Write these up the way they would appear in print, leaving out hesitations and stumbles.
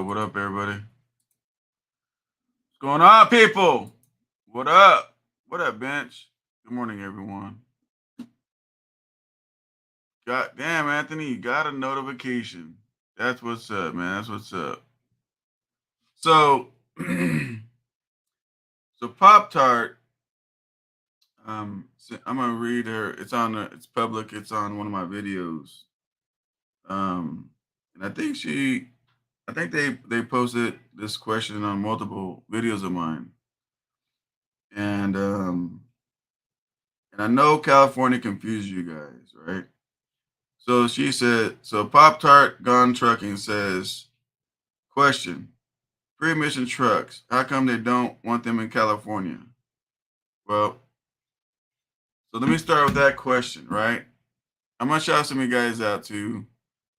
What up, everybody? What's going on, people? What up? What up, bench? Good morning, everyone. God damn, Anthony, you got a notification. That's what's up, man. That's what's up. So, so Pop Tart. I'm gonna read her. It's public. It's on one of my videos. And I think they posted this question on multiple videos of mine, and I know California confused you guys, right? So she said, so Pop Tart Gone Trucking says, question, pre-emission trucks, how come they don't want them in California? Well, so let me start with that question, right? I'm gonna shout some of you guys out too.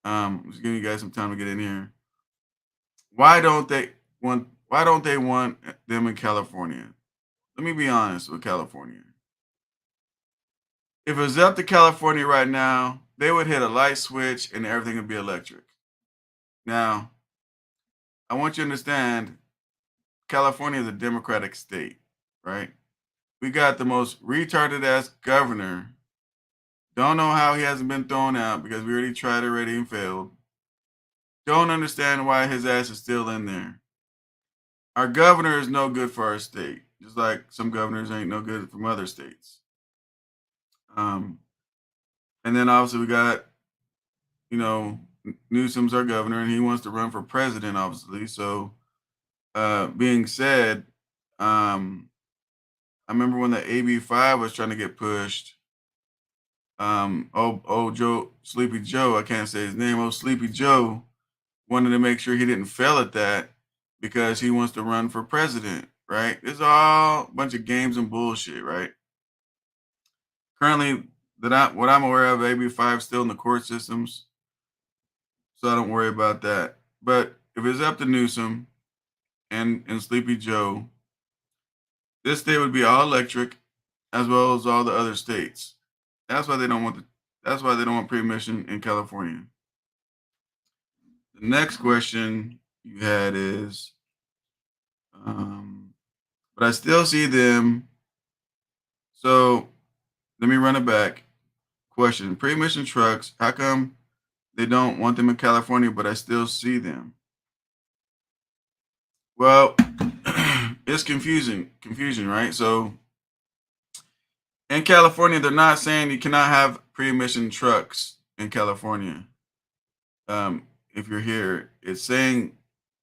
Just giving you guys some time to get in here. Why don't they want them in California? Let me be honest with California. If it was up to California right now, they would hit a light switch and everything would be electric. Now, I want you to understand California is a Democratic state, right? We got the most retarded ass governor. Don't know how he hasn't been thrown out because we already tried already and failed. Don't understand why his ass is still in there. Our governor is no good for our state, just like some governors ain't no good from other states. And then obviously we got, you know, Newsom's our governor and he wants to run for president, obviously. So, being said, I remember when the AB5 was trying to get pushed. Sleepy Joe, I can't say his name. Sleepy Joe wanted to make sure he didn't fail at that because he wants to run for president, right? It's all a bunch of games and bullshit, right? Currently, what I'm aware of, AB5 still in the court systems, so I don't worry about that. But if it's up to Newsom and Sleepy Joe, this state would be all electric, as well as all the other states. That's why they don't want pre-emission in California. The next question you had is, but I still see them. So let me run it back. Question: pre-emission trucks. How come they don't want them in California, but I still see them? Well, it's confusion, right? So in California, they're not saying you cannot have pre-emission trucks in California. If you're here, it's saying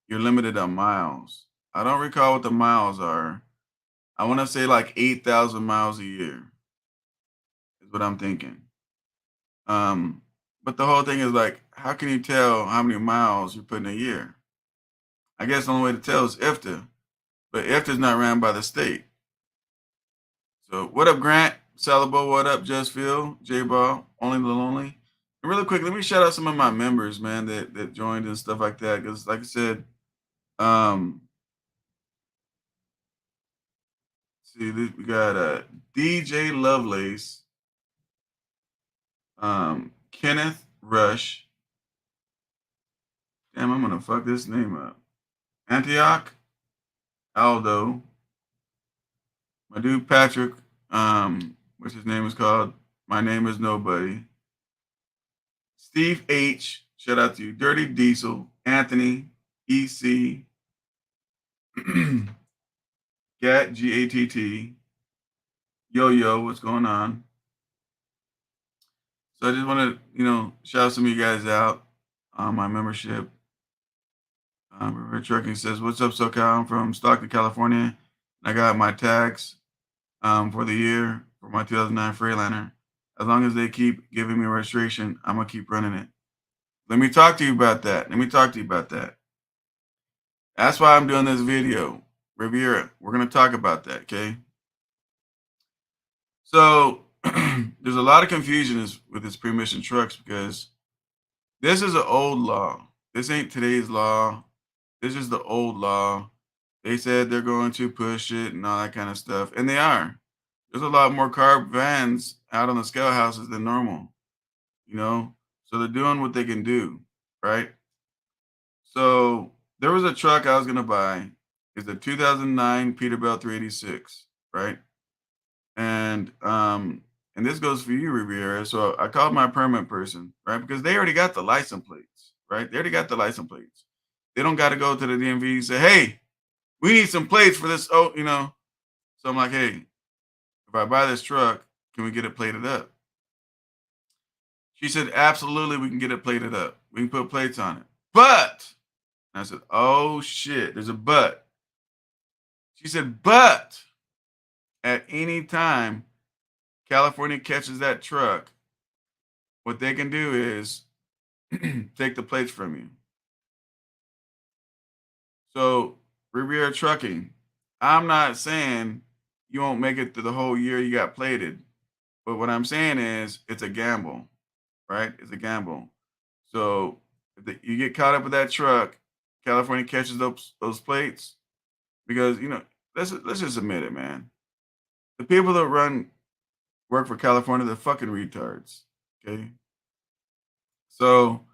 you're limited on miles. I don't recall what the miles are. I want to say like 8,000 miles a year is what I'm thinking. But the whole thing is like, how can you tell how many miles you put in a year? I guess the only way to tell is IFTA, but IFTA is not ran by the state. So what up, Grant? Salabo, what up, Just Phil, J Ball, Only the Lonely. And really quick, let me shout out some of my members, man, that joined and stuff like that. Because like I said, see, we got DJ Lovelace, Kenneth Rush. Damn, I'm gonna fuck this name up. Antioch, Aldo. My dude Patrick, what's his name is called? My Name is Nobody. Steve H, shout out to you. Dirty Diesel, Anthony, EC, Gat, Gatt, Yo Yo, what's going on? So I just want to, shout some of you guys out on my membership. River Trucking says, "What's up, SoCal? I'm from Stockton, California. I got my tags for the year for my 2009 Freightliner. As long as they keep giving me registration, I'm gonna keep running it." Let me talk to you about that. That's why I'm doing this video, Riviera. We're gonna talk about that, okay? So there's a lot of confusion with this pre-emission trucks because this is an old law. This ain't today's law. This is the old law. They said they're going to push it and all that kind of stuff, and they are. There's a lot more carb vans out on the scale houses than normal, So they're doing what they can do, right? So there was a truck I was gonna buy. It's a 2009 Peterbilt 386, right? And this goes for you, Riviera. So I called my permit person, right? Because they already got the license plates, right? They already got the license plates. They don't got to go to the DMV and say, "Hey, we need some plates for this." So I'm like, "Hey, if I buy this truck, can we get it plated up?" She said, "Absolutely, we can get it plated up. We can put plates on it." But I said, "Oh shit, there's a but." She said, "But at any time California catches that truck, what they can do is take the plates from you." So, Riviera Trucking, I'm not saying you won't make it through the whole year you got plated, but what I'm saying is it's a gamble, right? It's a gamble. So, if you get caught up with that truck, California catches those plates because let's just admit it, man. The people that work for California, they're fucking retards. Okay. So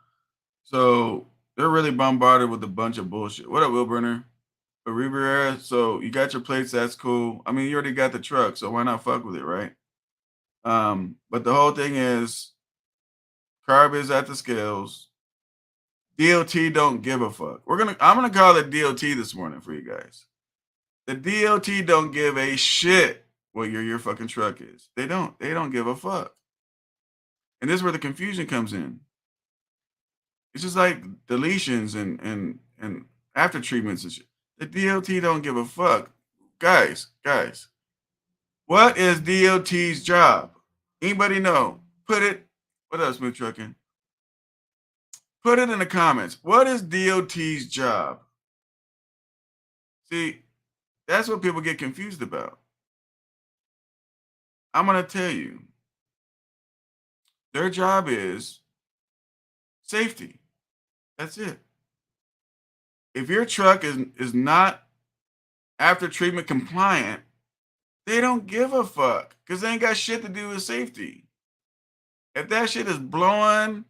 they're really bombarded with a bunch of bullshit. What up, Will Burner? But Riviera, so you got your plates, that's cool. I mean, you already got the truck, so why not fuck with it, right? But the whole thing is carb is at the scales. DOT don't give a fuck. I'm gonna call it DOT this morning for you guys. The DOT don't give a shit what your fucking truck is. They don't give a fuck. And this is where the confusion comes in. It's just like deletions and after treatments and shit. The DOT don't give a fuck. Guys, what is DOT's job? Anybody know? What else, Smooth Trucking? Put it in the comments. What is DOT's job? See, that's what people get confused about. I'm going to tell you. Their job is safety. That's it. If your truck is not after treatment compliant, they don't give a fuck because they ain't got shit to do with safety. If that shit is blowing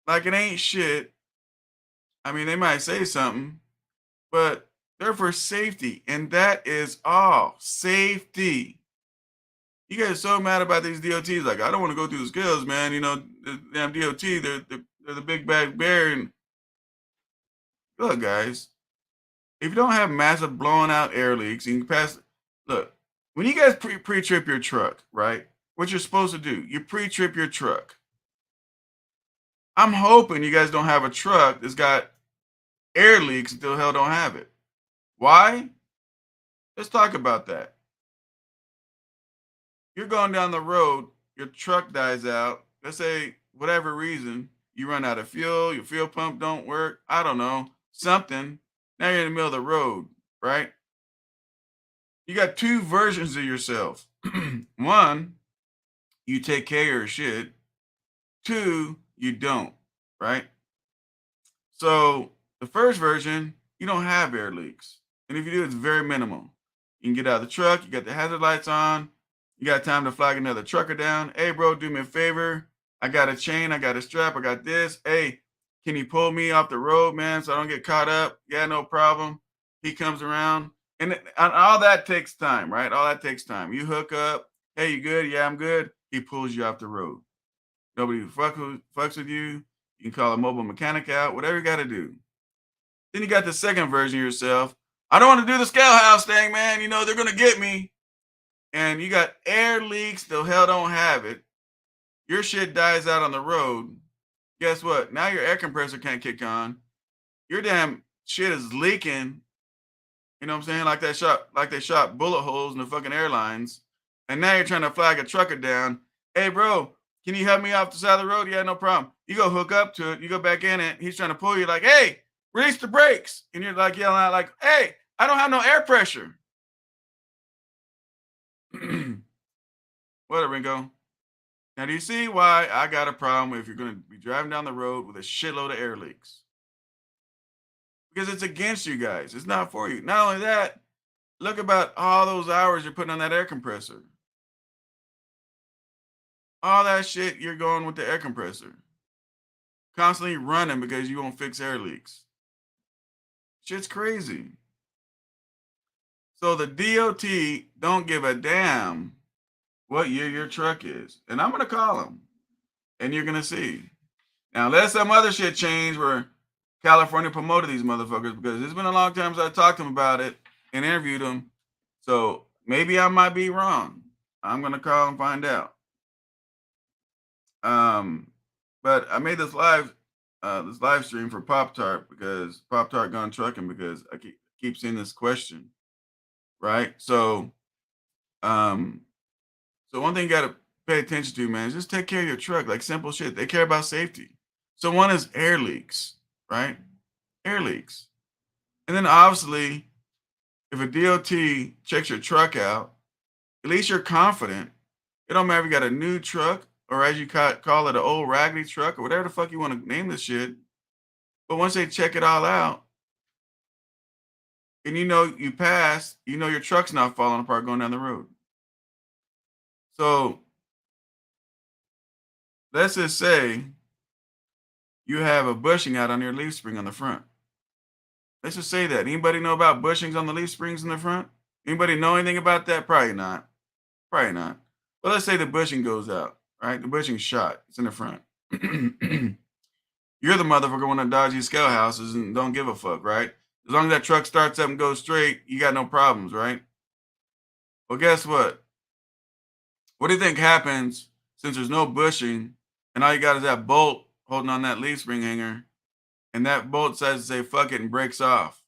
like it ain't shit, I mean, they might say something, but they're for safety, and that is all. Safety. You guys are so mad about these DOTs. Like, I don't want to go through the scales, man. The damn DOT, they're the big bad bear. And look, guys, if you don't have massive blown out air leaks, you can pass. Look, when you guys pre-trip your truck, right? What you're supposed to do, you pre-trip your truck. I'm hoping you guys don't have a truck that's got air leaks until hell don't have it. Why? Let's talk about that. You're going down the road, your truck dies out. Let's say, whatever reason, you run out of fuel, your fuel pump don't work. I don't know, something. Now you're in the middle of the road, right? You got two versions of yourself. One, you take care of your shit. Two, you don't, right? So the first version, you don't have air leaks. And if you do, it's very minimal. You can get out of the truck, you got the hazard lights on, you got time to flag another trucker down. Hey, bro, do me a favor. I got a chain, I got a strap, I got this. Hey, can you pull me off the road, man, so I don't get caught up? Yeah, no problem. He comes around, and all that takes time, right? All that takes time. You hook up. Hey, you good? Yeah, I'm good. He pulls you off the road. Nobody fucks with you. You can call a mobile mechanic out, whatever you got to do. Then you got the second version of yourself. I don't want to do the scale house thing, man. You know, they're going to get me. And you got air leaks, the hell don't have it. Your shit dies out on the road. Guess what? Now your air compressor can't kick on. Your damn shit is leaking. You know what I'm saying? Like they shot bullet holes in the fucking airlines. And now you're trying to flag a trucker down. Hey, bro, can you help me off the side of the road? Yeah, no problem. You go hook up to it. You go back in it. He's trying to pull you like, hey, release the brakes. And you're like yelling out like, hey, I don't have no air pressure. What up, Ringo? Now, do you see why I got a problem if you're going to be driving down the road with a shitload of air leaks? Because it's against you guys. It's not for you. Not only that, look about all those hours you're putting on that air compressor. All that shit you're going with the air compressor. Constantly running because you won't fix air leaks. Shit's crazy. So the DOT don't give a damn what year your truck is. And I'm going to call them. And you're going to see. Now, let some other shit change where California promoted these motherfuckers, because it's been a long time since I talked to them about it and interviewed them. So maybe I might be wrong. I'm going to call and find out. But I made this live stream for Pop Tart, because Pop Tart Gone Trucking, because I keep seeing this question, right? So one thing you got to pay attention to, man, is just take care of your truck. Like, simple shit. They care about safety. So one is air leaks, right? Air leaks. And then obviously, if a DOT checks your truck out, at least you're confident. It don't matter if you got a new truck, or as you call it, an old raggedy truck, or whatever the fuck you want to name this shit. But once they check it all out, and you know you pass, you know your truck's not falling apart going down the road. So let's just say you have a bushing out on your leaf spring on the front. Let's just say that. Anybody know about bushings on the leaf springs in the front? Anybody know anything about that? Probably not. Probably not. But let's say the bushing goes out, right? The bushing's shot. It's in the front. You're the motherfucker want to dodge these scale houses and don't give a fuck, right? As long as that truck starts up and goes straight, you got no problems, right? Well, guess what? What do you think happens since there's no bushing and all you got is that bolt holding on that leaf spring hanger, and that bolt decides to say fuck it and breaks off?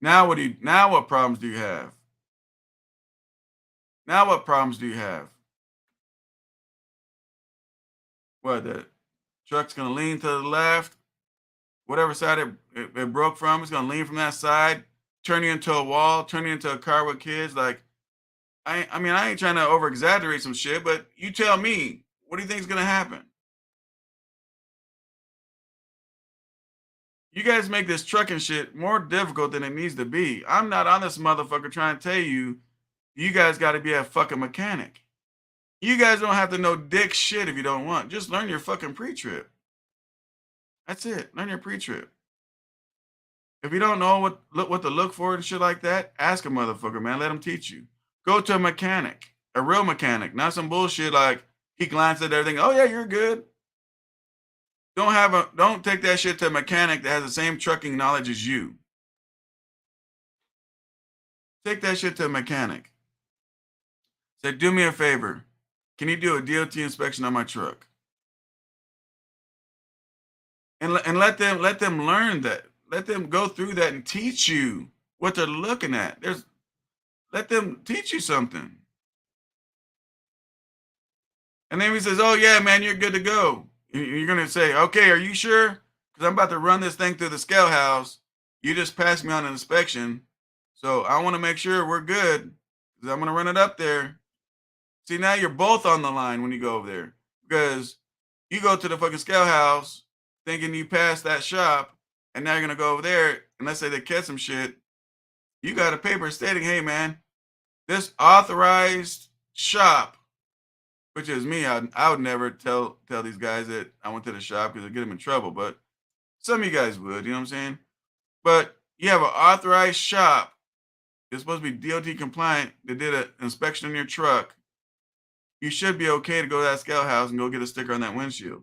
Now what problems do you have? Now what problems do you have? What, the truck's gonna lean to the left, whatever side it broke from, it's gonna lean from that side, turn you into a wall, turn you into a car with kids. Like, I ain't trying to over exaggerate some shit, but you tell me, what do you think is gonna happen? You guys make this trucking shit more difficult than it needs to be. I'm not on this motherfucker trying to tell you, you guys got to be a fucking mechanic. You guys don't have to know dick shit if you don't want. Just learn your fucking pre-trip. That's it. Learn your pre-trip. If you don't know what to look for and shit like that, ask a motherfucker, man. Let them teach you. Go to a mechanic, a real mechanic, not some bullshit like he glanced at everything. Oh yeah, you're good. Don't take that shit to a mechanic that has the same trucking knowledge as you. Take that shit to a mechanic. Say, do me a favor. Can you do a DOT inspection on my truck? And let them learn that. Let them go through that and teach you what they're looking at. Let them teach you something. And then he says, oh yeah, man, you're good to go. You're going to say, okay, are you sure? Because I'm about to run this thing through the scale house. You just passed me on an inspection. So I want to make sure we're good, because I'm going to run it up there. See, now you're both on the line when you go over there, because you go to the fucking scale house thinking you passed that shop, and now you're going to go over there, and let's say they catch some shit. You got a paper stating, hey, man, this authorized shop which is me. I would never tell these guys that I went to the shop because it get them in trouble. But some of you guys would, you know what I'm saying? But you have an authorized shop. It's supposed to be DOT compliant. They did an inspection on your truck. You should be okay to go to that scout house and go get a sticker on that windshield.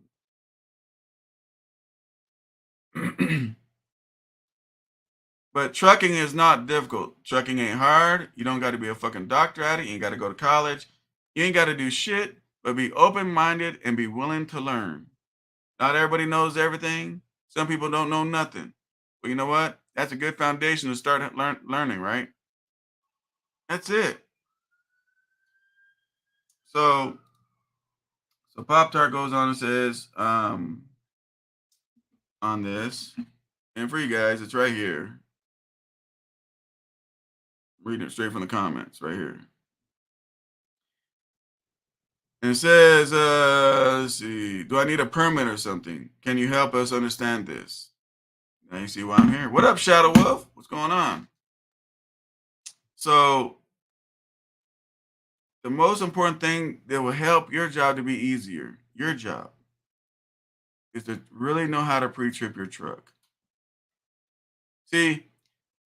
But trucking is not difficult. Trucking ain't hard. You don't got to be a fucking doctor at it. You ain't got to go to college. You ain't got to do shit, but be open-minded and be willing to learn. Not everybody knows everything. Some people don't know nothing. But you know what? That's a good foundation to start learning, right? That's it. So Pop Tart goes on and says, on this, and for you guys, it's right here. Reading it straight from the comments right here. And it says, let's see, do I need a permit or something? Can you help us understand this? Now you see why I'm here. What up, Shadow Wolf? What's going on? So the most important thing that will help your job to be easier, your job, is to really know how to pre-trip your truck. See,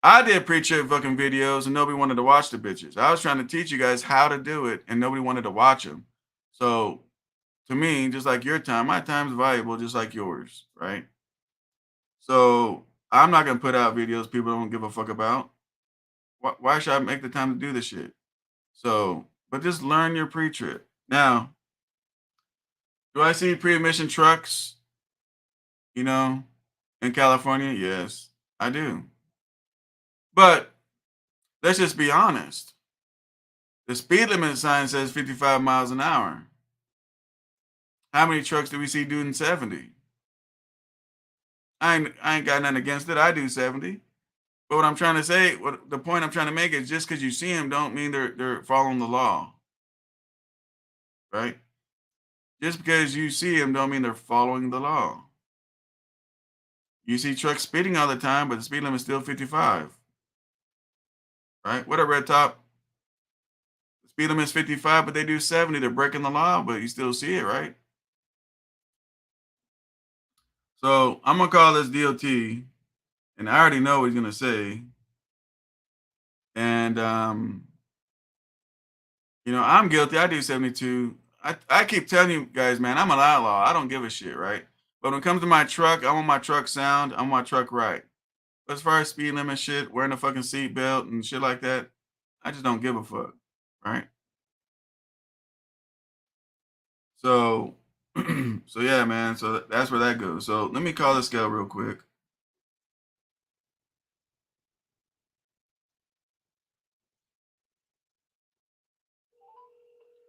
I did pre-trip fucking videos and nobody wanted to watch the bitches. I was trying to teach you guys how to do it and nobody wanted to watch them. So to me, just like your time, my time is valuable just like yours, right? So I'm not gonna put out videos people don't give a fuck about. Why should I make the time to do this shit? So, but just learn your pre-trip. Now, do I see pre-emission trucks, you know, in California? Yes, I do. But let's just be honest. The speed limit sign says 55 miles an hour. How many trucks do we see doing 70? I ain't got nothing against it. I do 70. But what I'm trying to say, what the point I'm trying to make is just because you see them don't mean they're following the law. Right? Just because you see them don't mean they're following the law. You see trucks speeding all the time, but the speed limit is still 55. Right? What a red top. The speed limit is 55, but they do 70. They're breaking the law, but you still see it, right? So I'm gonna call this DOT, and I already know what he's gonna say. And you know, I'm guilty. I do 72. I keep telling you guys, man, I'm an outlaw. I don't give a shit, right? But when it comes to my truck, I want my truck sound. I want my truck right. But as far as speed limit shit, wearing a fucking seatbelt and shit like that, I just don't give a fuck, right? So, so yeah, man. So that's where that goes. So let me call this scale real quick.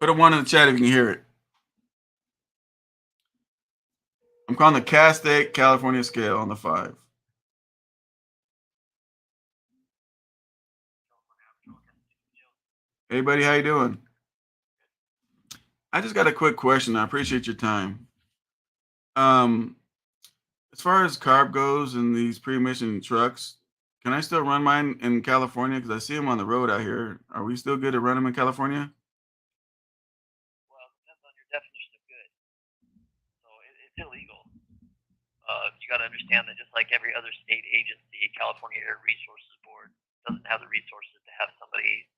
Put a one in the chat if you can hear it. I'm calling the Castaic California scale on the 5. Hey, buddy, how you doing? I just got a quick question. I appreciate your time. Um, as far as carb goes in these pre-emission trucks, can I still run mine in California? Because I see them on the road out here. Are we still good to run them in California? Well, it depends on your definition of good. So it's illegal. You got to understand that just like every other state agency, California Air Resources Board doesn't have the resources to have somebody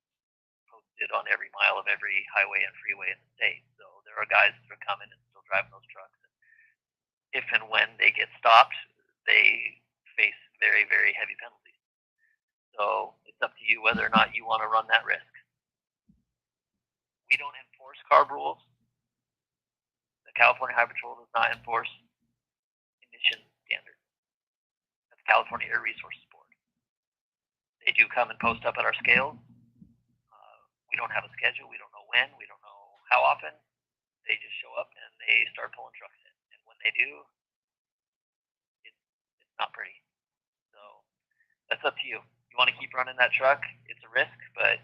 posted on every mile of every highway and freeway in the state. So there are guys that are coming and still driving those trucks. And if and when they get stopped, they face very, very heavy penalties. So it's up to you whether or not you want to run that risk. We don't enforce carb rules. The California Highway Patrol does not enforce emission standards. That's California Air Resources Board. They do come and post up at our scales. We don't have a schedule. We don't know when. We don't know how often. They just show up and they start pulling trucks in. And when they do, it's not pretty. So that's up to you. You want to keep running that truck? It's a risk, but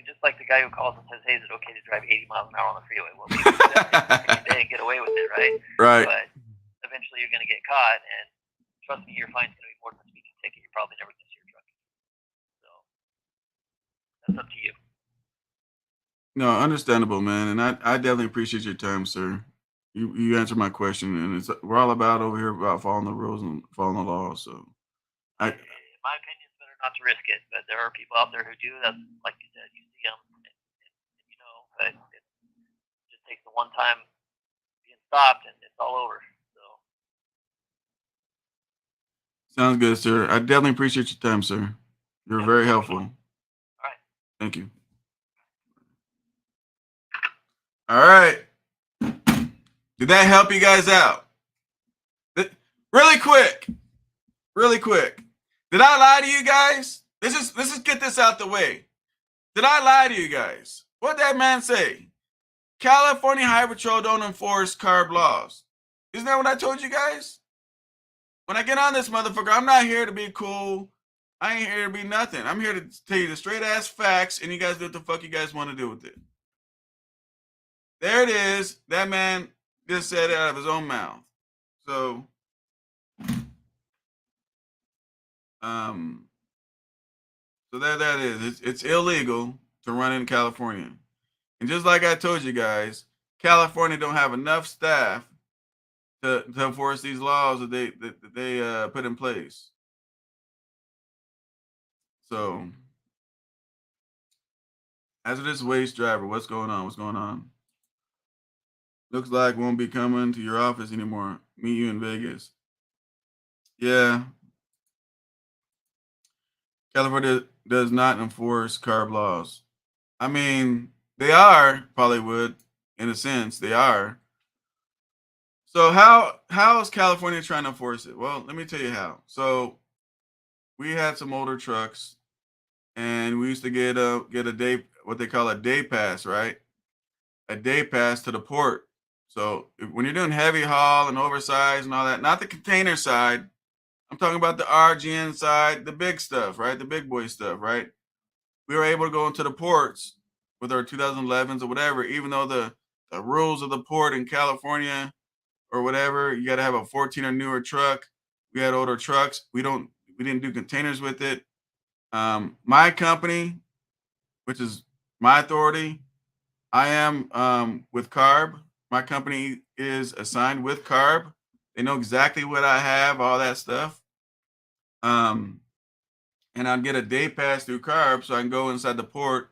just like the guy who calls and says, "Hey, is it okay to drive 80 miles an hour on the freeway?" Well, we can do that day and get away with it, right? Right. But eventually, you're going to get caught, and trust me, your fine's going to be more than a speeding ticket. You're probably never going to see your truck. So that's up to you. No, understandable, man, and I definitely appreciate your time, sir. You answered my question, and it's we're all about over here about following the rules and following the law. So I In my opinion, it's better not to risk it. But there are people out there who do. That's like you said, you see them, and you know, but it just takes the one time being stopped, and it's all over. So, sounds good, sir. I definitely appreciate your time, sir. You're yep, very have a good helpful. one. All right. Thank you. All right. Did that help you guys out? Really quick. Really quick. Did I lie to you guys? Let's just get this out the way. Did I lie to you guys? What did that man say? California Highway Patrol don't enforce CARB laws. Isn't that what I told you guys? When I get on this motherfucker, I'm not here to be cool. I ain't here to be nothing. I'm here to tell you the straight ass facts, and you guys do what the fuck you guys want to do with it. There it is. That man just said it out of his own mouth. So, um, so there that is. It's illegal to run in California, and just like I told you guys, California don't have enough staff to enforce these laws that they put in place. So, hazardous waste driver, what's going on? What's going on? Looks like won't be coming to your office anymore. Meet you in Vegas. Yeah, California does not enforce CARB laws. I mean, they are probably would in a sense they are. So how is California trying to enforce it? Well, let me tell you how. So we had some older trucks, and we used to get a day what they call a day pass, right? A day pass to the port. So when you're doing heavy haul and oversized and all that, not the container side, I'm talking about the RGN side, the big stuff, right? The big boy stuff, right? We were able to go into the ports with our 2011s or whatever, even though the rules of the port in California or whatever, you got to have a 14 or newer truck. We had older trucks. We didn't do containers with it. My company, which is my authority, I am with CARB. My company is assigned with CARB. They know exactly what I have, all that stuff. Um, and I'd get a day pass through CARB so I can go inside the port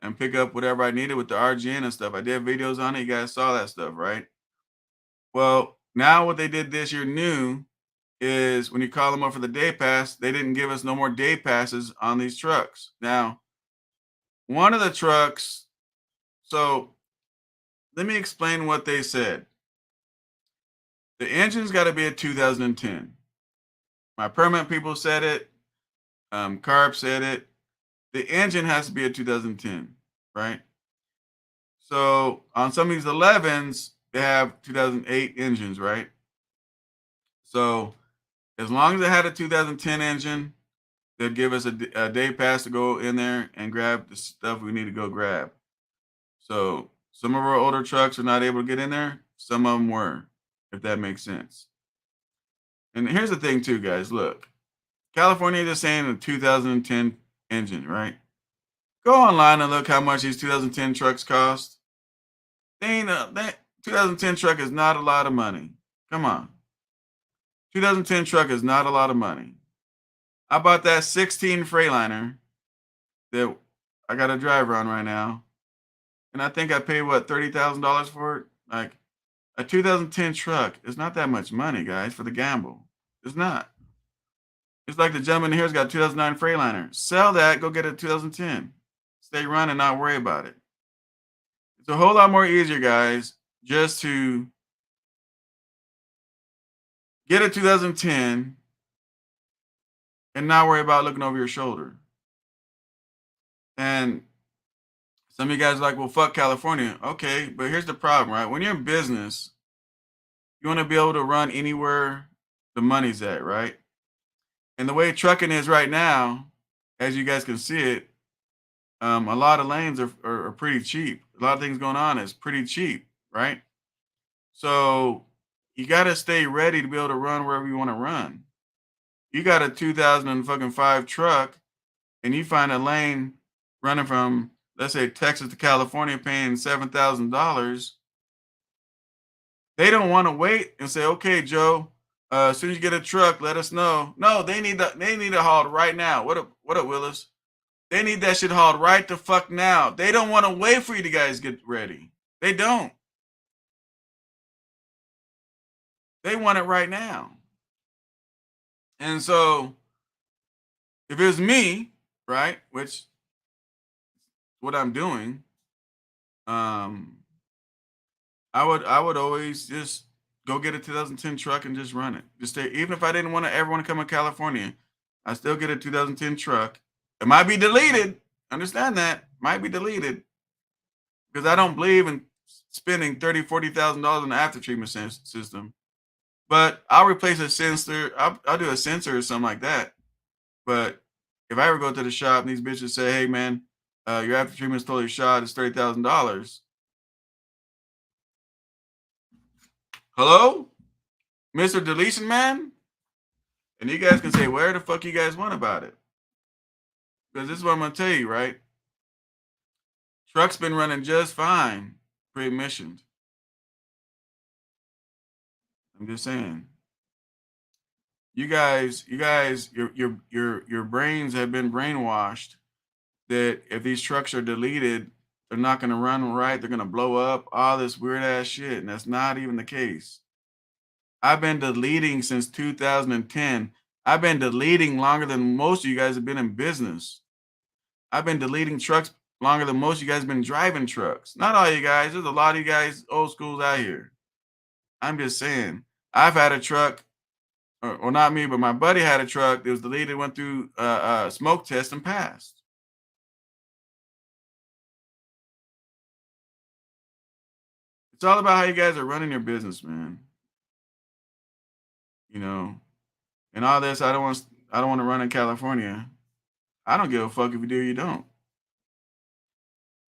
and pick up whatever I needed with the RGN and stuff. I did videos on it. You guys saw that stuff, right? Well, now what they did this year new is when you call them up for the day pass, they didn't give us no more day passes on these trucks. Now, one of the trucks, so let me explain what they said. The engine's got to be a 2010. My permit people said it. CARB said it. The engine has to be a 2010, right? So on some of these 11s, they have 2008 engines, right? So as long as it had a 2010 engine, they'd give us a day pass to go in there and grab the stuff we need to go grab. So some of our older trucks are not able to get in there. Some of them were, if that makes sense. And here's the thing, too, guys. Look, California is saying a 2010 engine, right? Go online and look how much these 2010 trucks cost. That 2010 truck is not a lot of money. Come on. 2010 truck is not a lot of money. I bought that 16 Freightliner that I got a driver on right now, and I think I paid what $30,000 for it. Like a 2010 truck is not that much money, guys, for the gamble. It's not. It's like the gentleman here's got a 2009 Freightliner. Sell that, go get a 2010. Stay running, not worry about it. It's a whole lot more easier, guys, just to get a 2010 and not worry about looking over your shoulder. And some of you guys are like, well, fuck California. Okay, but here's the problem, right? When you're in business, you want to be able to run anywhere the money's at, right? And the way trucking is right now, as you guys can see it, a lot of lanes are pretty cheap. A lot of things going on is pretty cheap, right? So you got to stay ready to be able to run wherever you want to run. You got a 2005 truck and you find a lane running from let's say Texas to California paying $7,000, they don't want to wait and say, okay, Joe, as soon as you get a truck, let us know. No, they need it hauled right now. What up, Willis? They need that shit hauled right the fuck now. They don't want to wait for you to guys get ready. They don't. They want it right now. And so if it was me, right, which what I'm doing, um, I would always just go get a 2010 truck and just run it. Just stay, even if I didn't want to ever want to come to California, I still get a 2010 truck. It might be deleted. Understand that. Might be deleted. Because I don't believe in spending $30,000-$40,000 on the after treatment system. But I'll replace a sensor. I'll do a sensor or something like that. But if I ever go to the shop and these bitches say, "Hey man, your after treatment's totally shot. It's $30,000." Hello, Mr. Deletion Man, and you guys can say where the fuck you guys want about it. Because this is what I'm gonna tell you, right? Truck's been running just fine pre-emissioned. I'm just saying. You guys, your brains have been brainwashed that if these trucks are deleted, they're not going to run right. They're going to blow up. All this weird ass shit, and that's not even the case. I've been deleting since 2010. I've been deleting longer than most of you guys have been in business. I've been deleting trucks longer than most of you guys have been driving trucks. Not all you guys. There's a lot of you guys, old schools out here. I'm just saying. I've had a truck. Or not me, but my buddy had a truck that was deleted, went through smoke test and passed. It's all about how you guys are running your business, man. You know, and all this, I don't want to run in California. I don't give a fuck if you do or you don't.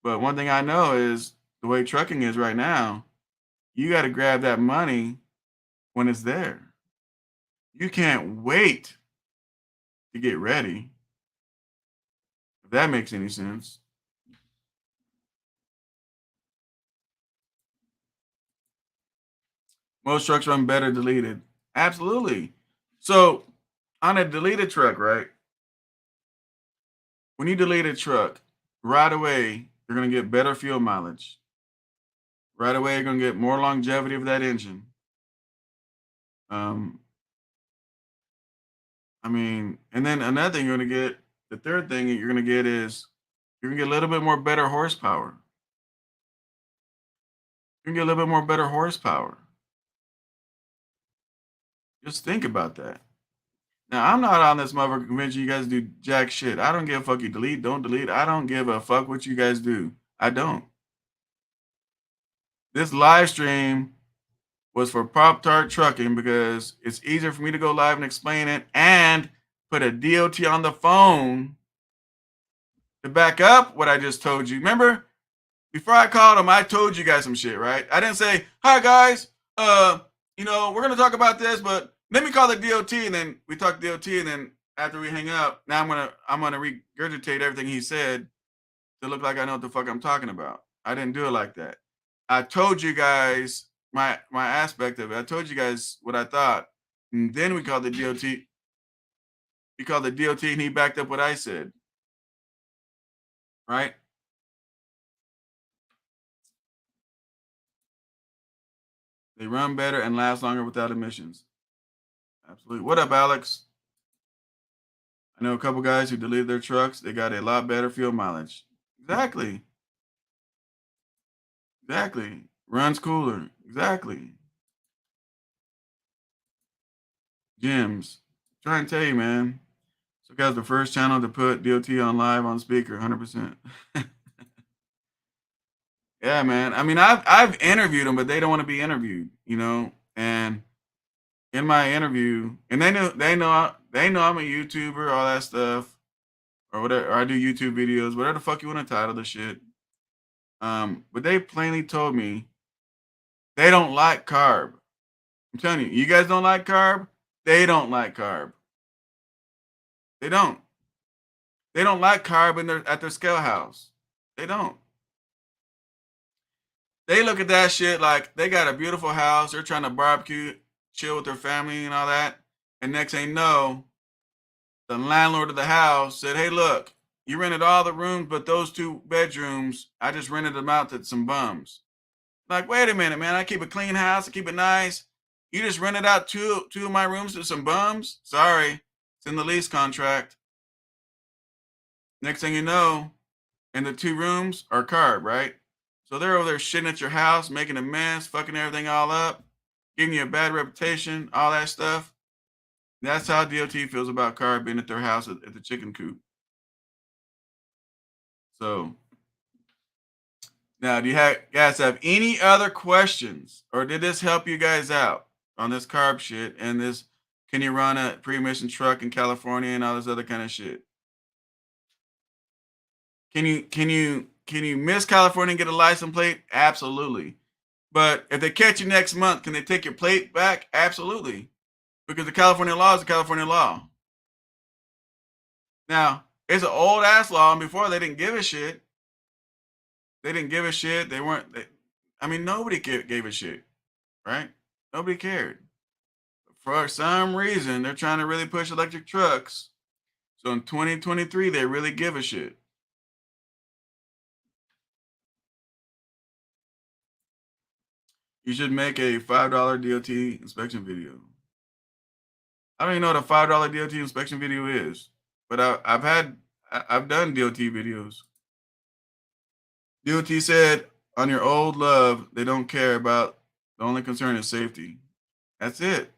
But one thing I know is the way trucking is right now, you got to grab that money when it's there. You can't wait to get ready. If that makes any sense. Most trucks run better deleted. Absolutely. So on a deleted truck, right? When you delete a truck, right away, you're going to get better fuel mileage. Right away, you're going to get more longevity of that engine. I mean, and then another thing you're going to get, the third thing you're going to get is you're going to get a little bit more better horsepower. You're going to get a little bit more better horsepower. Just think about that. Now, I'm not on this motherfucker convention you guys do jack shit. I don't give a fuck you delete, don't delete. I don't give a fuck what you guys do. I don't. This live stream was for Pop Tart Trucking because it's easier for me to go live and explain it and put a DOT on the phone to back up what I just told you. Remember, before I called him, I told you guys some shit, right? I didn't say, "Hi guys, we're gonna talk about this, but let me call the DOT," and then we talk DOT, and then after we hang up, now I'm gonna regurgitate everything he said to look like I know what the fuck I'm talking about. I didn't do it like that. I told you guys my aspect of it. I told you guys what I thought, and then we called the DOT. We called the DOT, and he backed up what I said. Right? They run better and last longer without emissions. Absolutely. What up, Alex? I know a couple guys who deleted their trucks. They got a lot better fuel mileage. Exactly. Exactly. Runs cooler. Exactly. Gyms. Trying to tell you, man. So guys, the first channel to put DOT on live on speaker, 100%. Yeah, man. I mean, I've interviewed them, but they don't want to be interviewed, And in my interview, and they know I'm a YouTuber, all that stuff, or whatever. Or I do YouTube videos, whatever the fuck you want to title the shit. But they plainly told me they don't like carb. I'm telling you, you guys don't like carb. They don't like carb. They don't. They don't like carb at their scale house. They don't. They look at that shit like they got a beautiful house. They're trying to barbecue, chill with their family and all that. And next thing you know, the landlord of the house said, "Hey, look, you rented all the rooms, but those 2 bedrooms, I just rented them out to some bums." Like, wait a minute, man. I keep a clean house. I keep it nice. You just rented out two of my rooms to some bums? Sorry, it's in the lease contract. Next thing you know, and the 2 rooms are carb, right? So they're over there shitting at your house, making a mess, fucking everything all up, giving you a bad reputation, all that stuff. That's how DOT feels about carb being at their house at the chicken coop. So now, do you guys have any other questions, or did this help you guys out on this carb shit and this? Can you run a pre-emission truck in California and all this other kind of shit? Can you miss California and get a license plate? Absolutely. But if they catch you next month, can they take your plate back? Absolutely. Because the California law is the California law. Now, it's an old ass law, and before they didn't give a shit. They didn't give a shit. They weren't. I mean, nobody gave a shit, right? Nobody cared. For some reason, they're trying to really push electric trucks. So in 2023, they really give a shit. You should make a $5 DOT inspection video. I don't even know what a $5 DOT inspection video is, but I've done DOT videos. DOT said on your old love, they don't care about, the only concern is safety. That's it.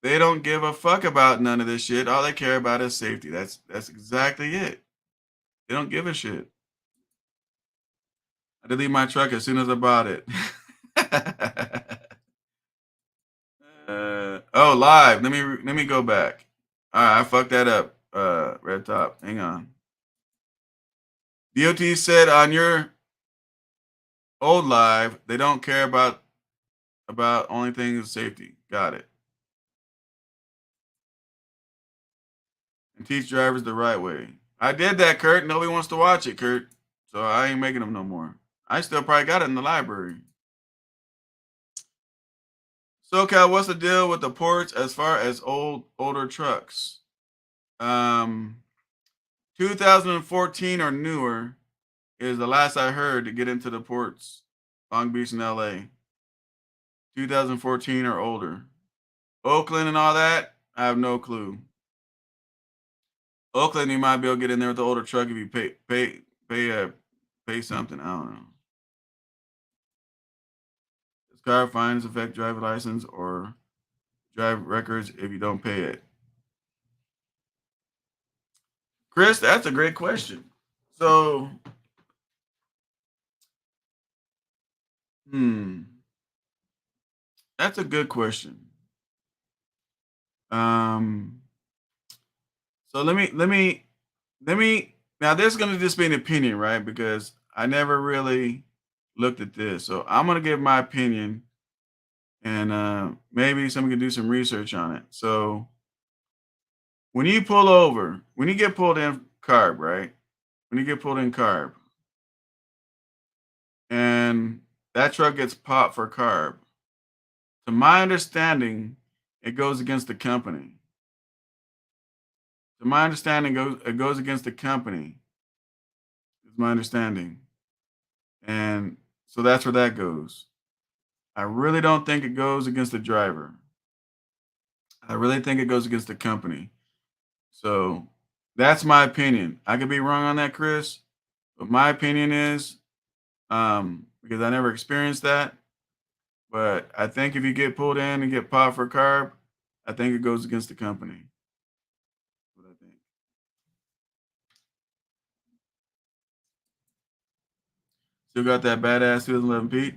They don't give a fuck about none of this shit. All they care about is safety. That's exactly it. They don't give a shit. I deleted my truck as soon as I bought it. Oh, live. Let me go back. All right, I fucked that up. Red Top. Hang on. DOT said on your old live, they don't care about only thing is safety. Got it. And teach drivers the right way. I did that, Kurt. Nobody wants to watch it, Kurt. So I ain't making them no more. I still probably got it in the library. SoCal, what's the deal with the ports as far as older trucks? 2014 or newer is the last I heard to get into the ports, Long Beach and LA. 2014 or older. Oakland and all that, I have no clue. Oakland, you might be able to get in there with the older truck if you pay something. I don't know. Does car fines affect driver license or drive records if you don't pay it? Chris, that's a great question. So, that's a good question. So let me now this is gonna just be an opinion, right? Because I never really looked at this. So I'm gonna give my opinion and maybe someone can do some research on it. So when you pull over, when you get pulled in carb, right? When you get pulled in carb and that truck gets popped for carb, to my understanding, it goes against the company. To my understanding, it goes against the company. Is my understanding, and so that's where that goes. I really don't think it goes against the driver. I really think it goes against the company. So that's my opinion. I could be wrong on that, Chris, but my opinion is because I never experienced that. But I think if you get pulled in and get popped for carb, I think it goes against the company. What I think. Still got that badass 2011 Pete?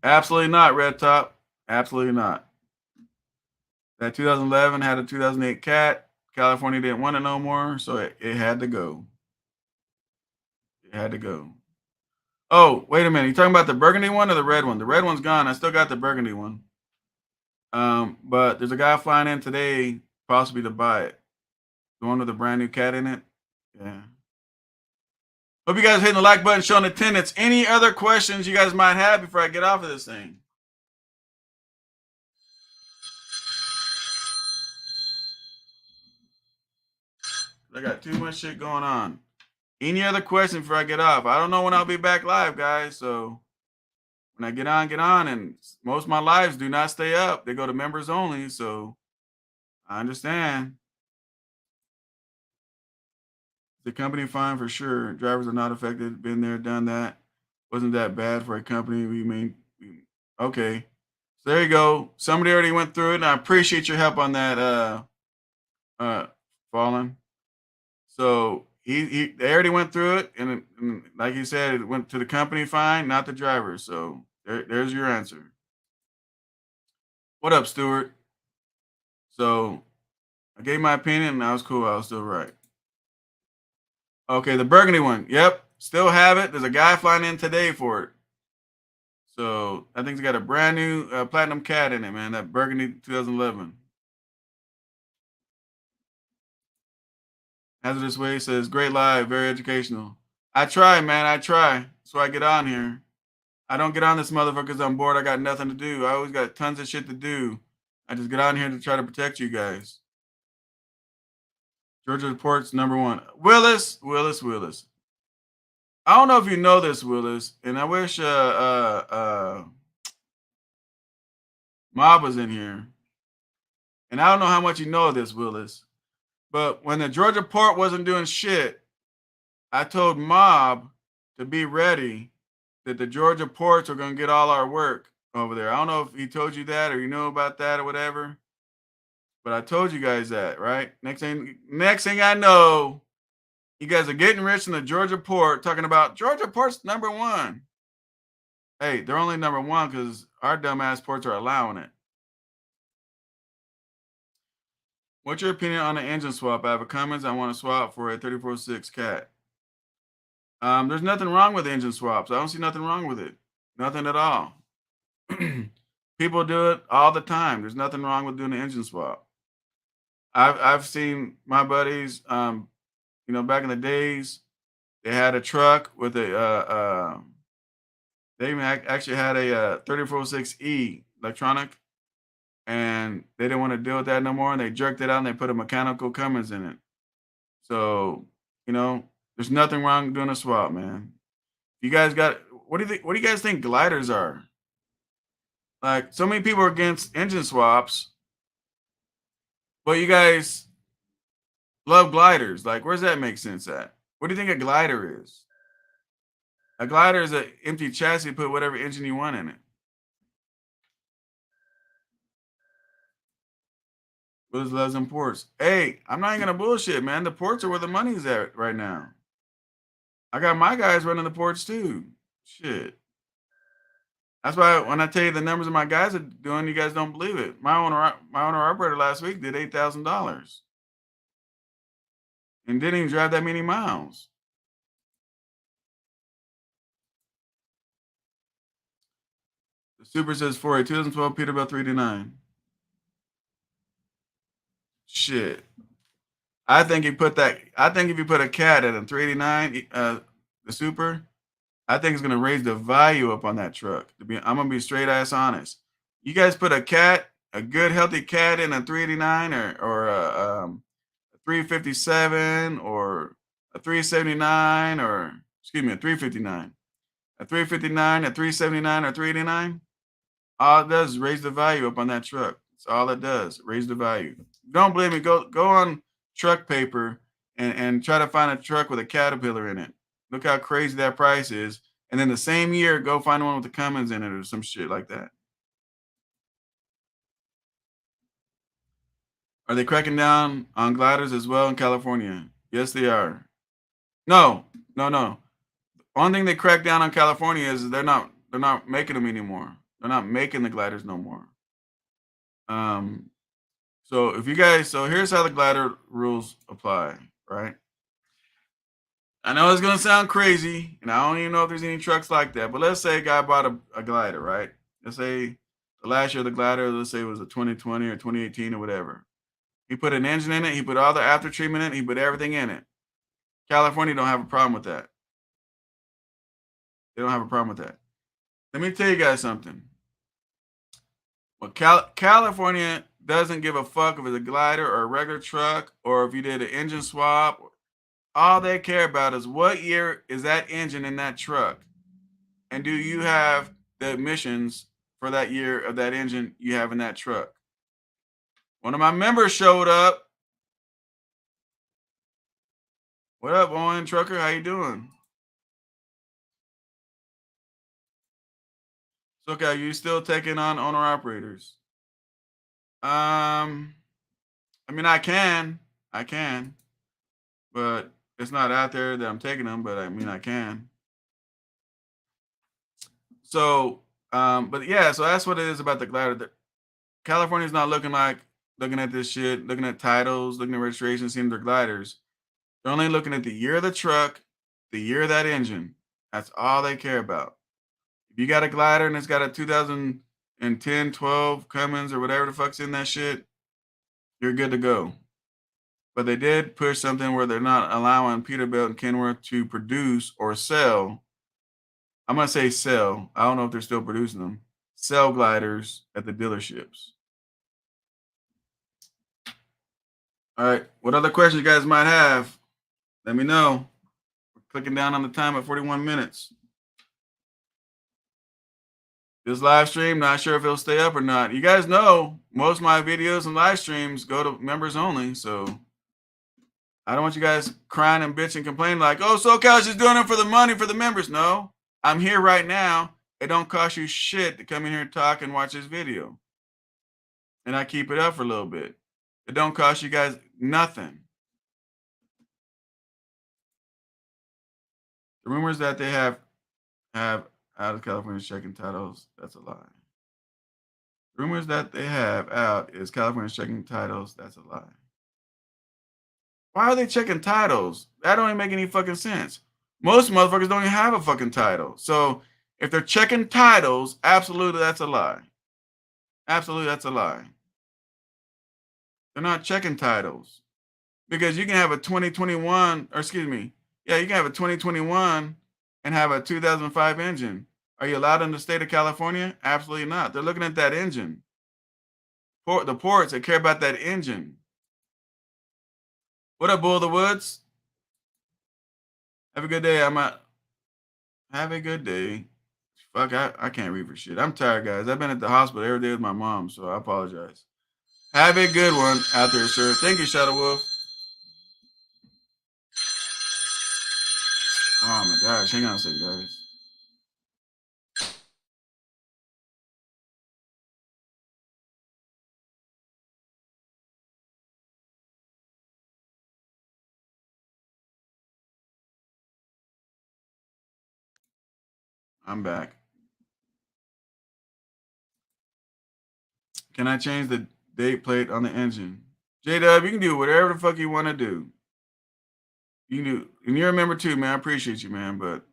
Absolutely not, Red Top. Absolutely not. That 2011 had a 2008 Cat. California didn't want it no more, so it had to go. It had to go. Oh, wait a minute. You talking about the burgundy one or the red one? The red one's gone. I still got the burgundy one. But there's a guy flying in today, possibly to buy it. The one with the brand new cat in it. Yeah. Hope you guys are hitting the like button, showing attendance. Any other questions you guys might have before I get off of this thing? I got too much shit going on. Any other questions before I get off? I don't know when I'll be back live, guys. So when I get on. And most of my lives do not stay up. They go to members only. So I understand. The company fine for sure. Drivers are not affected. Been there, done that. Wasn't that bad for a company. Okay. So there you go. Somebody already went through it, and I appreciate your help on that, uh, Fallen. So they already went through it, and like you said, it went to the company fine, not the driver. So there's your answer. What up, Stuart? So I gave my opinion, and I was cool. I was still right. Okay, the burgundy one. Yep, still have it. There's a guy flying in today for it. So I think it's got a brand new platinum cat in it, man. That burgundy 2011. Hazardous Waste says, great live, very educational. I try, man. I try. That's why I get on here. I don't get on this motherfucker because I'm bored. I got nothing to do. I always got tons of shit to do. I just get on here to try to protect you guys. Georgia Reports #1. Willis. I don't know if you know this, Willis, and I wish Mob was in here. And I don't know how much you know of this, Willis, but when the Georgia Port wasn't doing shit, I told Mob to be ready that the Georgia ports are going to get all our work over there. I don't know if he told you that or you know about that or whatever, but I told you guys that, right? Next thing I know, you guys are getting rich in the Georgia port, talking about Georgia port's #1. Hey, they're only #1 because our dumbass ports are allowing it. What's your opinion on the engine swap? I have a comments. I want to swap for a 34.6 cat. There's nothing wrong with engine swaps. I don't see nothing wrong with it. Nothing at all. People do it all the time. There's nothing wrong with doing an engine swap. I've seen my buddies, back in the days, they had a truck with they even actually had a 34.6E electronic, and they didn't want to deal with that no more, and they jerked it out and they put a mechanical Cummins in it. So, there's nothing wrong with doing a swap, man. You guys what do you guys think gliders are? Like, so many people are against engine swaps, but you guys love gliders. Like, where's that make sense at? What do you think a glider is? A glider is an empty chassis, put whatever engine you want in it. Willis loves them ports. Hey, I'm not even gonna bullshit, man. The ports are where the money's at right now. I got my guys running the ports too. Shit. That's why when I tell you the numbers of my guys are doing, you guys don't believe it. My owner operator last week did $8,000 and didn't even drive that many miles. The Super says for a 2012 Peterbilt 389. Shit. I think if you put a cat in a 389, the Super, I think it's gonna raise the value up on that truck. I'm gonna be straight ass honest. You guys put a good healthy cat in a 389 or a 357 or a 379 or excuse me, a 359. A 359, a 379, or 389, all it does is raise the value up on that truck. That's all it does, raise the value. Don't believe me, go on Truck Paper and try to find a truck with a Caterpillar in it. Look how crazy that price is. And then the same year, go find one with the Cummins in it or some shit like that. Are they cracking down on gliders as well in California? Yes, they are. No. One thing they cracked down on California is they're not making them anymore. They're not making the gliders no more. So here's how the glider rules apply, right? I know it's gonna sound crazy, and I don't even know if there's any trucks like that, but let's say a guy bought a glider, right? Let's say the last year the glider, let's say it was a 2020 or 2018 or whatever. He put an engine in it, he put all the after treatment in it, he put everything in it. California don't have a problem with that. They don't have a problem with that. Let me tell you guys something. Well, California doesn't give a fuck if it's a glider or a regular truck or if you did an engine swap. All they care about is what year is that engine in that truck, and do you have the emissions for that year of that engine you have in that truck. One of my members showed up. What up, Owen Trucker? How you doing? So, okay, you still taking on owner operators? I mean, I can, but it's not out there that I'm taking them. But I mean, I can. So, but yeah, so that's what it is about the glider. California's not looking at this shit, looking at titles, looking at registration, seeing their gliders. They're only looking at the year of the truck, the year of that engine. That's all they care about. If you got a glider and it's got a 2010, 12 Cummins or whatever the fuck's in that shit, you're good to go. But they did push something where they're not allowing Peterbilt and Kenworth to produce or sell. I'm gonna say sell. I don't know if they're still producing them. Sell gliders at the dealerships. All right. What other questions you guys might have? Let me know. We're clicking down on the time at 41 minutes. This live stream, not sure if it'll stay up or not. You guys know most of my videos and live streams go to members only. So I don't want you guys crying and bitching, complaining like, oh, SoCal's just doing it for the money for the members. No, I'm here right now. It don't cost you shit to come in here and talk and watch this video. And I keep it up for a little bit. It don't cost you guys nothing. The rumors that they have out of California checking titles, that's a lie. Rumors that they have out is California's checking titles, that's a lie. Why are they checking titles? That don't even make any fucking sense. Most motherfuckers don't even have a fucking title. So if they're checking titles, absolutely that's a lie. Absolutely that's a lie. They're not checking titles. Because you can have a 2021, or excuse me, yeah, you can have a 2021 and have a 2005 engine. Are you allowed in the state of California? Absolutely not. They're looking at that engine. The ports, they care about that engine. What up, Bull of the Woods? Have a good day. Have a good day. Fuck, I can't read for shit. I'm tired, guys. I've been at the hospital every day with my mom, so I apologize. Have a good one out there, sir. Thank you, Shadow Wolf. Oh my gosh, hang on a second, guys. I'm back. Can I change the date plate on the engine? J-Dub, you can do whatever the fuck you want to do. You can do, and you're a member too, man. I appreciate you, man. But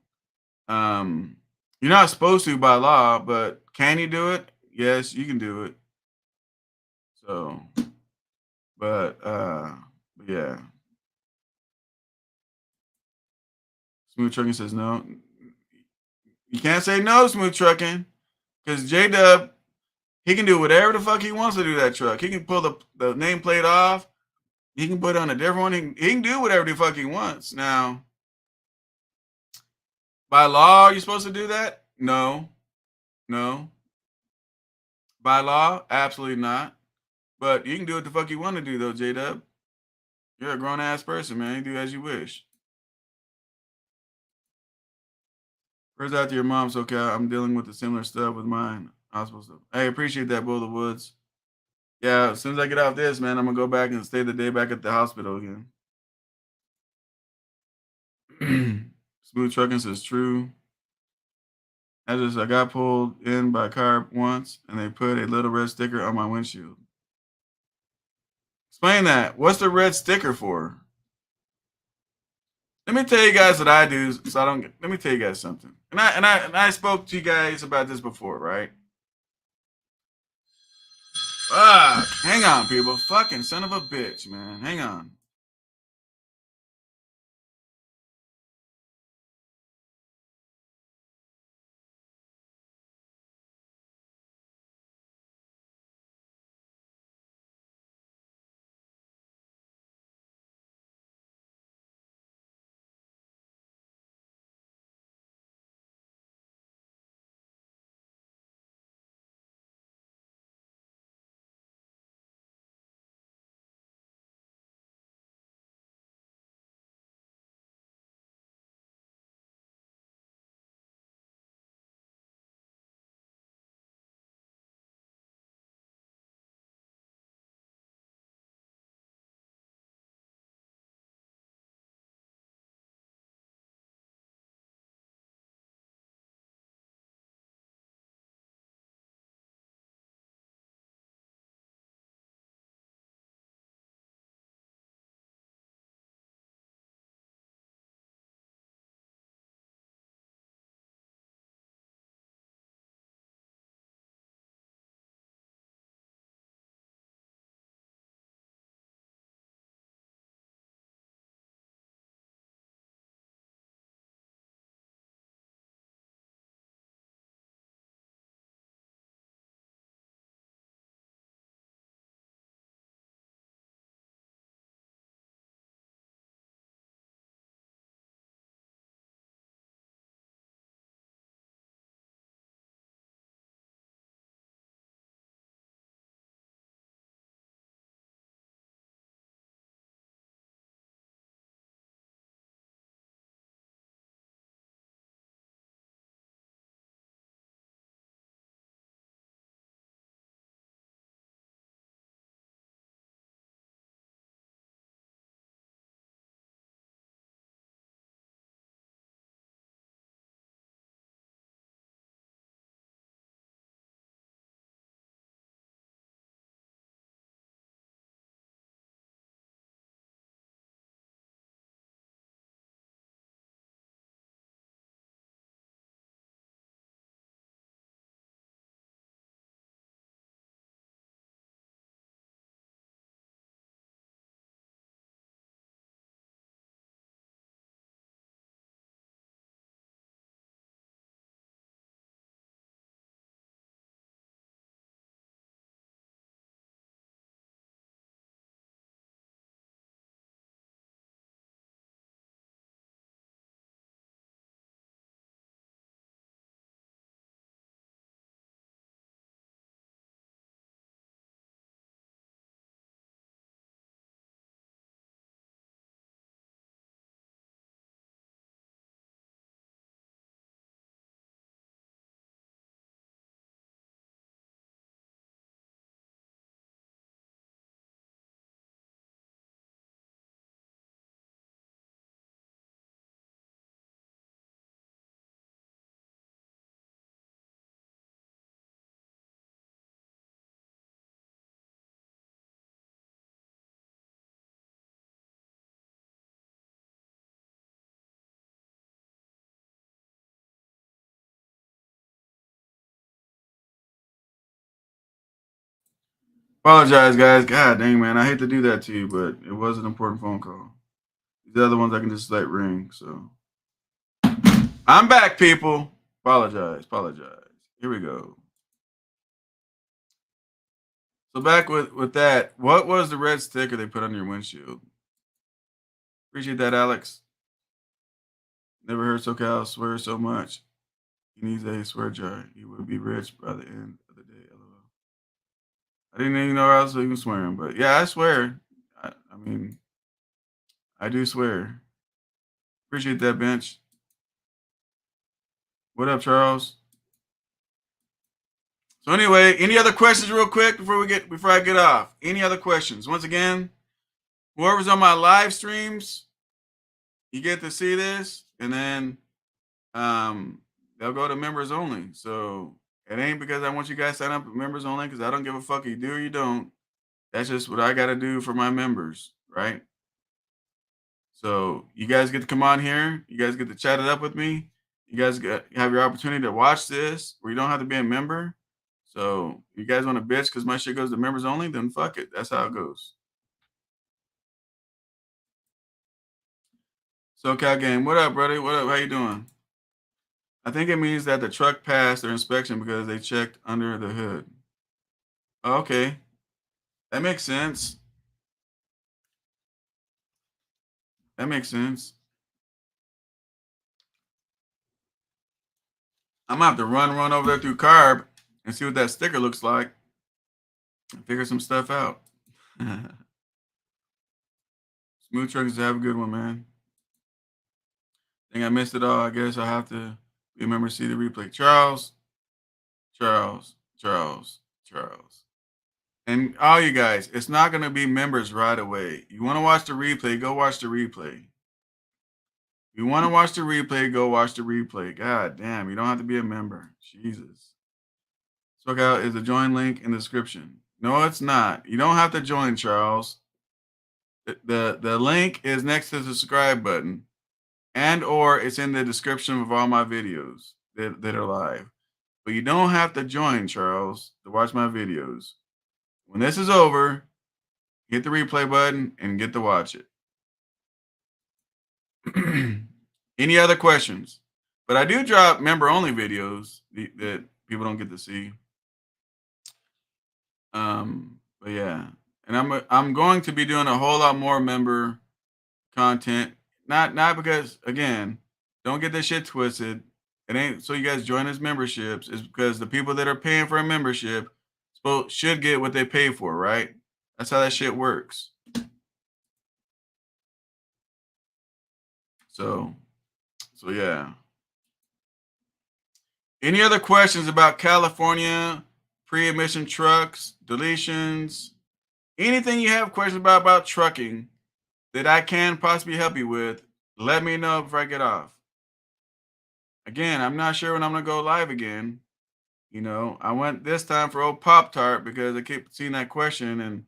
you're not supposed to by law, but can you do it? Yes, you can do it. So, but yeah. Smooth Trucking says no. You can't say no, Smooth Trucking, because J-Dub, he can do whatever the fuck he wants to do that truck. He can pull the nameplate off. He can put on a different one. He can do whatever the fuck he wants. Now, by law, are you supposed to do that? No. No. By law, absolutely not. But you can do what the fuck you want to do, though, J-Dub. You're a grown-ass person, man. You do as you wish. Where's out to your mom, SoCal? I'm dealing with the similar stuff with mine. Hospital stuff. Hey, appreciate that, Bull of the Woods. Yeah, as soon as I get off this, man, I'm going to go back and stay the day back at the hospital again. Smooth Trucking says true. I got pulled in by a car once, and they put a little red sticker on my windshield. Explain that. What's the red sticker for? Let me tell you guys what I do, so I don't. Let me tell you guys something. And I spoke to you guys about this before, right? Fuck. Hang on, people. Fucking son of a bitch, man. Hang on. Apologize, guys. God dang, man. I hate to do that to you, but it was an important phone call. These other ones I can just let ring. So I'm back, people. Apologize. Here we go. So back with that, what was the red sticker they put on your windshield? Appreciate that, Alex. Never heard SoCal swear so much. He needs a swear jar. He would be rich by the end of the day. LOL. I didn't even know I was even swearing, but yeah, I swear. I mean, I do swear. Appreciate that, bench. What up, Charles? So anyway, any other questions real quick before I get off? Any other questions? Once again, whoever's on my live streams, you get to see this, and then they'll go to members only. So it ain't because I want you guys to sign up for members only, because I don't give a fuck if you do or you don't. That's just what I got to do for my members, right? So you guys get to come on here. You guys get to chat it up with me. You guys have your opportunity to watch this, where you don't have to be a member. So you guys want to bitch because my shit goes to members only, then fuck it. That's how it goes. SoCal Game, what up, buddy? What up? How you doing? I think it means that the truck passed their inspection because they checked under the hood. Okay, that makes sense. That makes sense. I'm gonna have to run over there through Carb and see what that sticker looks like and figure some stuff out. Smooth Truckers, have a good one, man. Think I missed it all. I guess I have to remember to see the replay. Charles. And all you guys, it's not going to be members right away. You want to watch the replay, go watch the replay. You want to watch the replay, go watch the replay. God damn, you don't have to be a member. Jesus. SoCal is the join link in the description. No, it's not. You don't have to join, Charles. The link is next to the subscribe button, and or it's in the description of all my videos that are live. But you don't have to join, Charles, to watch my videos. When this is over, hit the replay button and get to watch it. Any other questions? But I do drop member-only videos that people don't get to see. But yeah, and I'm going to be doing a whole lot more member content. Not because, again, don't get this shit twisted. It ain't so you guys join as memberships. It's because the people that are paying for a membership should get what they pay for, right? That's how that shit works. So yeah. Any other questions about California pre-emission trucks, deletions, anything you have questions about trucking that I can possibly help you with? Let me know before I get off. Again, I'm not sure when I'm gonna go live again. You know, I went this time for old Pop Tart because I keep seeing that question and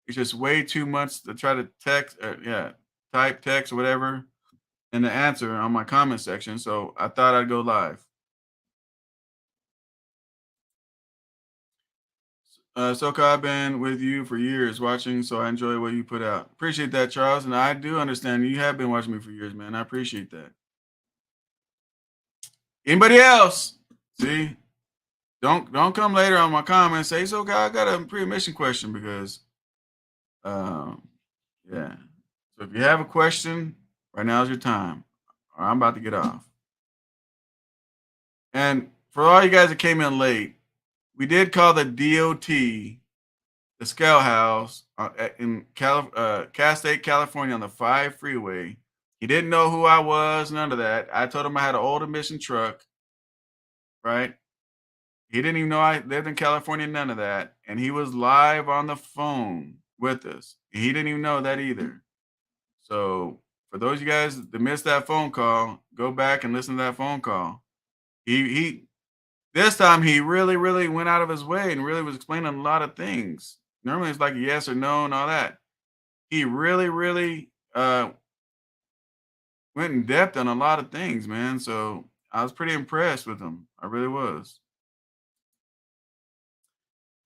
it's just way too much to try to type text or whatever and the answer on my comment section. So I thought I'd go live. SoCal, I've been with you for years watching, so I enjoy what you put out. Appreciate that, Charles. And I do understand you have been watching me for years, man. I appreciate that. Anybody else? See? Don't come later on my comments. Say, SoCal, I got a pre-emission question because yeah. So if you have a question, right now is your time. Or I'm about to get off. And for all you guys that came in late, we did call the DOT the Scale House in Cal-State, California on the 5 freeway. He didn't know who I was, none of that. I told him I had an old emission truck, right? He didn't even know I lived in California, none of that. And he was live on the phone with us. He didn't even know that either. So for those of you guys that missed that phone call, go back and listen to that phone call. He this time he really, really went out of his way and really was explaining a lot of things. Normally it's like a yes or no and all that. He really, really went in depth on a lot of things, man. So I was pretty impressed with him. I really was.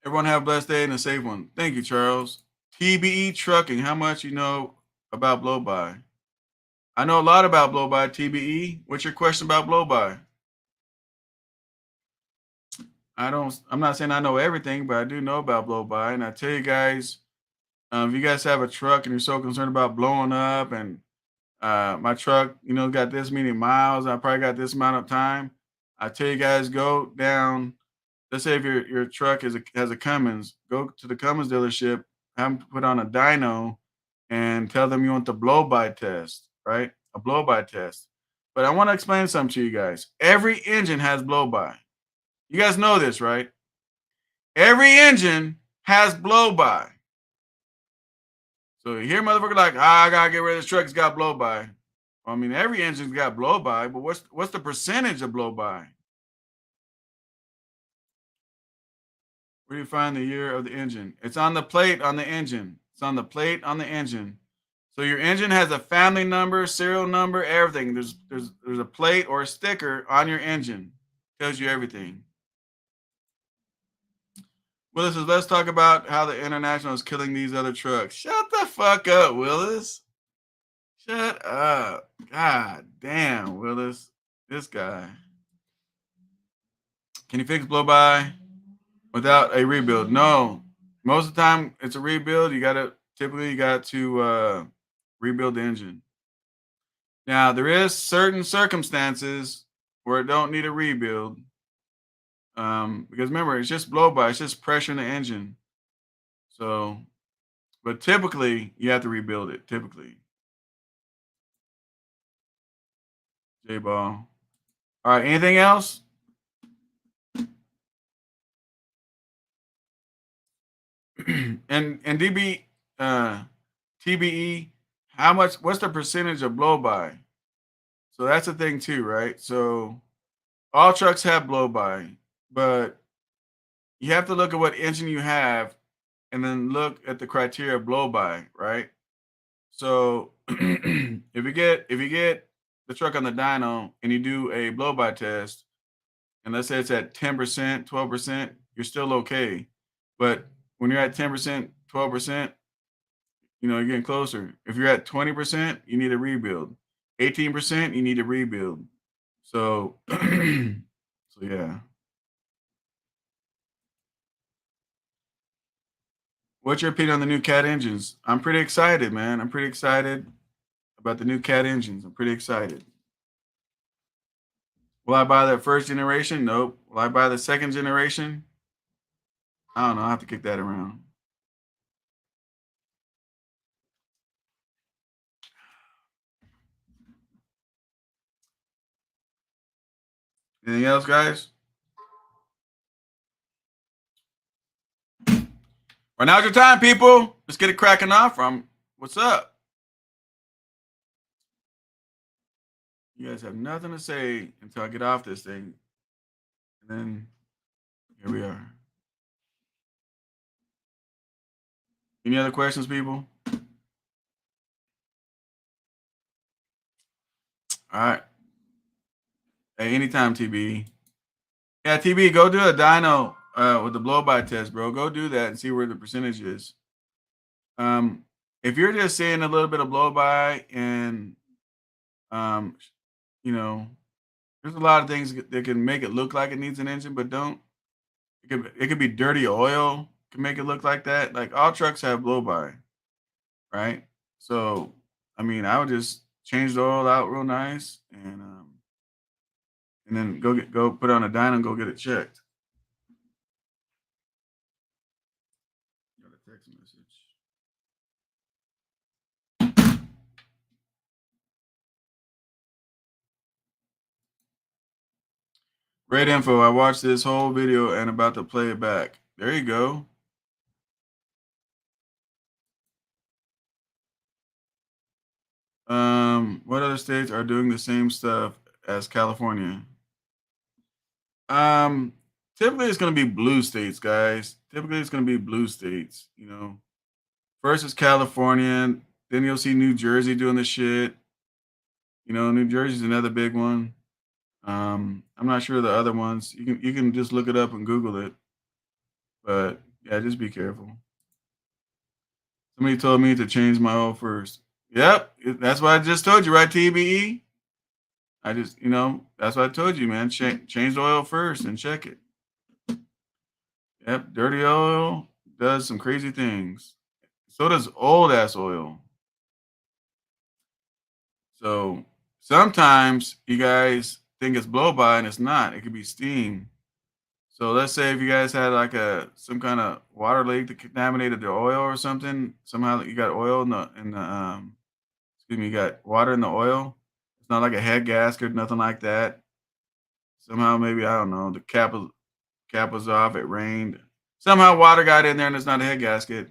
Everyone have a blessed day and a safe one. Thank you, Charles. TBE Trucking, how much you know about blow by? I know a lot about blow by. TBE, what's your question about blow by? I'm not saying I know everything, but I do know about blow by. And I tell you guys, if you guys have a truck and you're so concerned about blowing up and my truck, got this many miles, I probably got this amount of time. I tell you guys, go down. Let's say if your truck has a Cummins, go to the Cummins dealership, have them put on a dyno, and tell them you want the blow by test, right? A blow by test. But I want to explain something to you guys. Every engine has blow by. You guys know this, right? Every engine has blow by. So you hear motherfucker like, I gotta get rid of this truck, it's got blow by. I mean, every engine's got blow by, but what's the percentage of blow by? Where do you find the year of the engine? It's on the plate on the engine. It's on the plate on the engine. So your engine has a family number, serial number, everything. There's a plate or a sticker on your engine. Tells you everything. Willis says, let's talk about how the International is killing these other trucks. Shut the fuck up, Willis. Shut up. God damn, Willis. This guy. Can you fix blow by without a rebuild? No. Most of the time it's a rebuild. You got to rebuild the engine. Now there is certain circumstances where it don't need a rebuild. Because remember, it's just blow by, it's just pressure in the engine. So, but typically you have to rebuild it. Typically. J-Ball. All right, anything else? and DB TBE, what's the percentage of blow by? So that's the thing too, right? So all trucks have blow by, but you have to look at what engine you have and then look at the criteria of blow by, right? So if you get the truck on the dyno and you do a blow by test, and let's say it's at 10%, 12%, you're still okay. But when you're at 10%, 12%, you're getting closer. If you're at 20%, you need a rebuild. 18%, you need a rebuild. So, so yeah. What's your opinion on the new Cat engines? I'm pretty excited, man. I'm pretty excited about the new Cat engines. I'm pretty excited. Will I buy the first generation? Nope. Will I buy the second generation? I don't know. I have to kick that around. Anything else, guys? Well, now's your time, people. Let's get it cracking off. What's up? You guys have nothing to say until I get off this thing. And then here we are. Any other questions, people? All right. Hey, anytime, TB. Yeah, TB, go do a dyno with the blow-by test, bro. Go do that and see where the percentage is. If you're just seeing a little bit of blow-by and, there's a lot of things that can make it look like it needs an engine, but don't. It could be dirty oil can make it look like that. Like all trucks have blow-by, right? So, I mean, I would just change the oil out real nice and then go put it on a dyno and go get it checked. Got a text message. Great info. I watched this whole video and about to play it back. There you go. What other states are doing the same stuff as California? Typically it's going to be blue states, guys. Typically it's going to be blue states. First is California, then you'll see New Jersey doing the shit. New Jersey's another big one. I'm not sure the other ones. You can just look it up and Google it. But Yeah, just be careful. Somebody told me to change my oil first. Yep, that's what I just told you, right, TBE? I just, that's what I told you, man. Change the oil first and check it. Yep, dirty oil does some crazy things. So does old ass oil. So sometimes you guys think it's blow by and it's not. It could be steam. So let's say if you guys had like some kind of water leak that contaminated the oil or something, somehow you got oil you got water in the oil. It's not like a head gasket, nothing like that. Somehow maybe I don't know, the cap was off, it rained. Somehow water got in there and it's not a head gasket.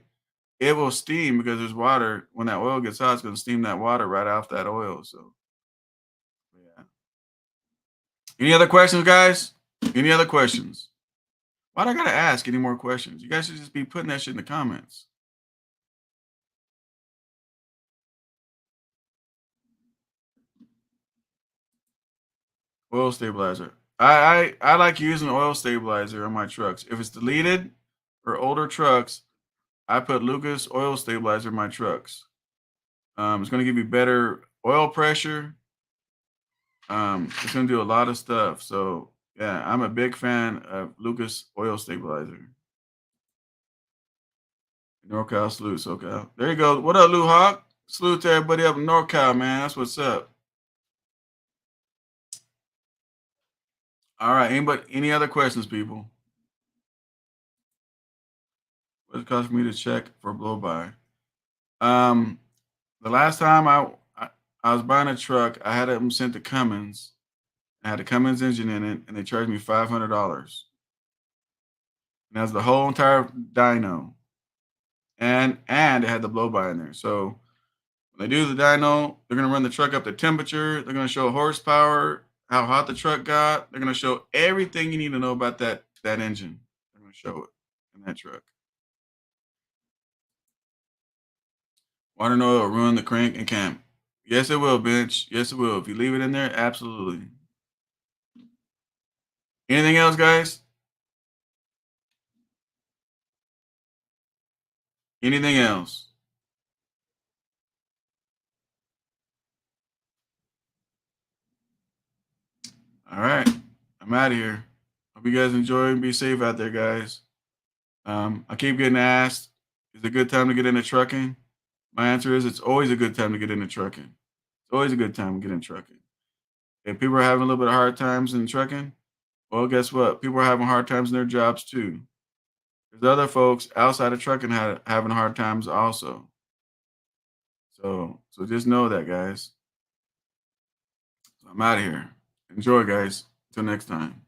It will steam because there's water. When that oil gets hot, it's gonna steam that water right off that oil. So yeah. Any other questions, guys? Any other questions? Why do I gotta ask any more questions? You guys should just be putting that shit in the comments. Oil stabilizer. I like using oil stabilizer on my trucks. If it's deleted or older trucks, I put Lucas oil stabilizer in my trucks. It's gonna give you better oil pressure. It's gonna do a lot of stuff. So yeah, I'm a big fan of Lucas oil stabilizer. NorCal salute, SoCal. There you go. What up, Lou Hawk? Salute to everybody up in NorCal, man. That's what's up. All right. Any other questions, people? What it cost me to check for blow by? The last time I was buying a truck, I had them sent to Cummins. I had a Cummins engine in it, and they charged me $500. And that's the whole entire dyno, and it had the blow by in there. So when they do the dyno, they're gonna run the truck up to temperature. They're gonna show horsepower, how hot the truck got. They're gonna show everything you need to know about that engine. They're gonna show it in that truck. Water and oil will ruin the crank and cam. Yes, it will, bench. Yes, it will. If you leave it in there, absolutely. Anything else, guys? Anything else? All right. I'm out of here. Hope you guys enjoy and be safe out there, guys. I keep getting asked, is it a good time to get into trucking? My answer is it's always a good time to get into trucking. It's always a good time to get into trucking. If people are having a little bit of hard times in trucking, well, guess what? People are having hard times in their jobs too. There's other folks outside of trucking having hard times also. So just know that, guys. So I'm out of here. Enjoy, guys. Till next time.